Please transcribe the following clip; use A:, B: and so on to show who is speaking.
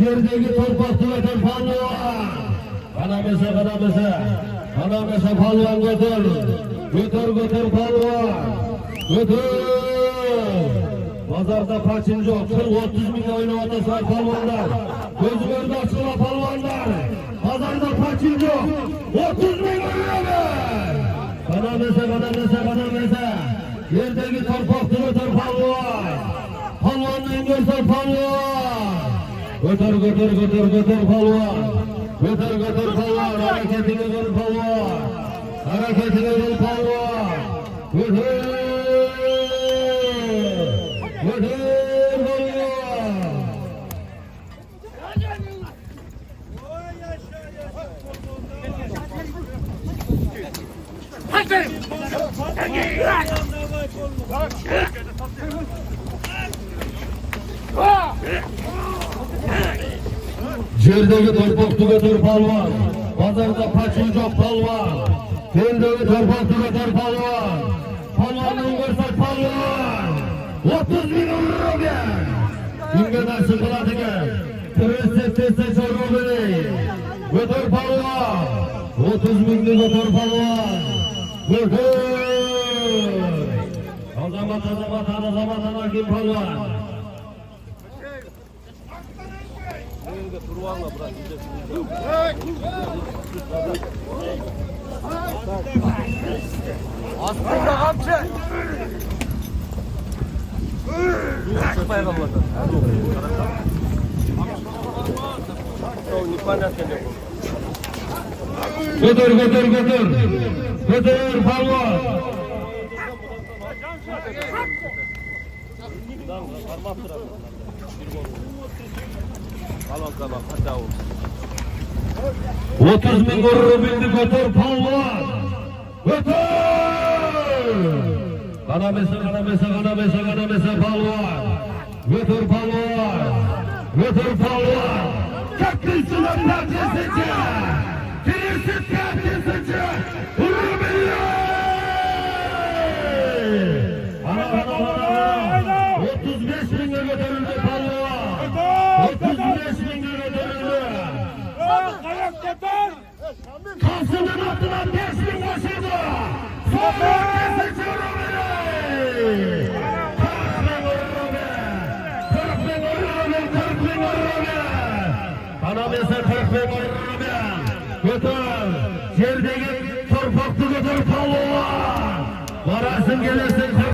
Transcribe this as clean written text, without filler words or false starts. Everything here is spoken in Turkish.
A: Yerdeki torpak tüveten palvan. Kanamese palvan götür. Götür palvan. Götür. Pazarda paçın yok. 40-30 bin oynamadı var palvanlar. Gözü gördü açıla palvanlar. Pazarda paçın yok. 30 bin oynamadı. Kanamese. Yerdeki torpak tüveten palvan. Palvanın göster palvan. Götür palvan. Götür palvan. Hareketini gör palvan. Götür palvan. Yerdeki torpak tüketir palvan. Pazarda paçın çok palvan. Yerdeki torpak tüketir palvan. Palvanın görsak palvan. 30 bin euro gel. Güngöden sıkıladı gel. Tırıs çoruğu beni. Götür palvan. 30 binli götür palvan. Götür. Azamat hakim palvan. Turvanla bırak. Aslında kamçı. Çıkmaya kalmadı. Götür palvan. Tamam, hadi oğlum. 30 bin gururu bildi götür palvan. Götür! Kanamese palvan. Götür palvan. Çakırsına parçasıcı. Kirsiz parçasıcı. Gurur bildi. 35 bin götürüldü palvan. 35 bin götürüldü. Kalsının altına 5 bin koşuldu. Sonra kesici Rumeli. 40 bin Rumeli. Kanamese 40 bin Rumeli. Götür. Yerdeki torpaklı götür palvan. Varasın gelirsin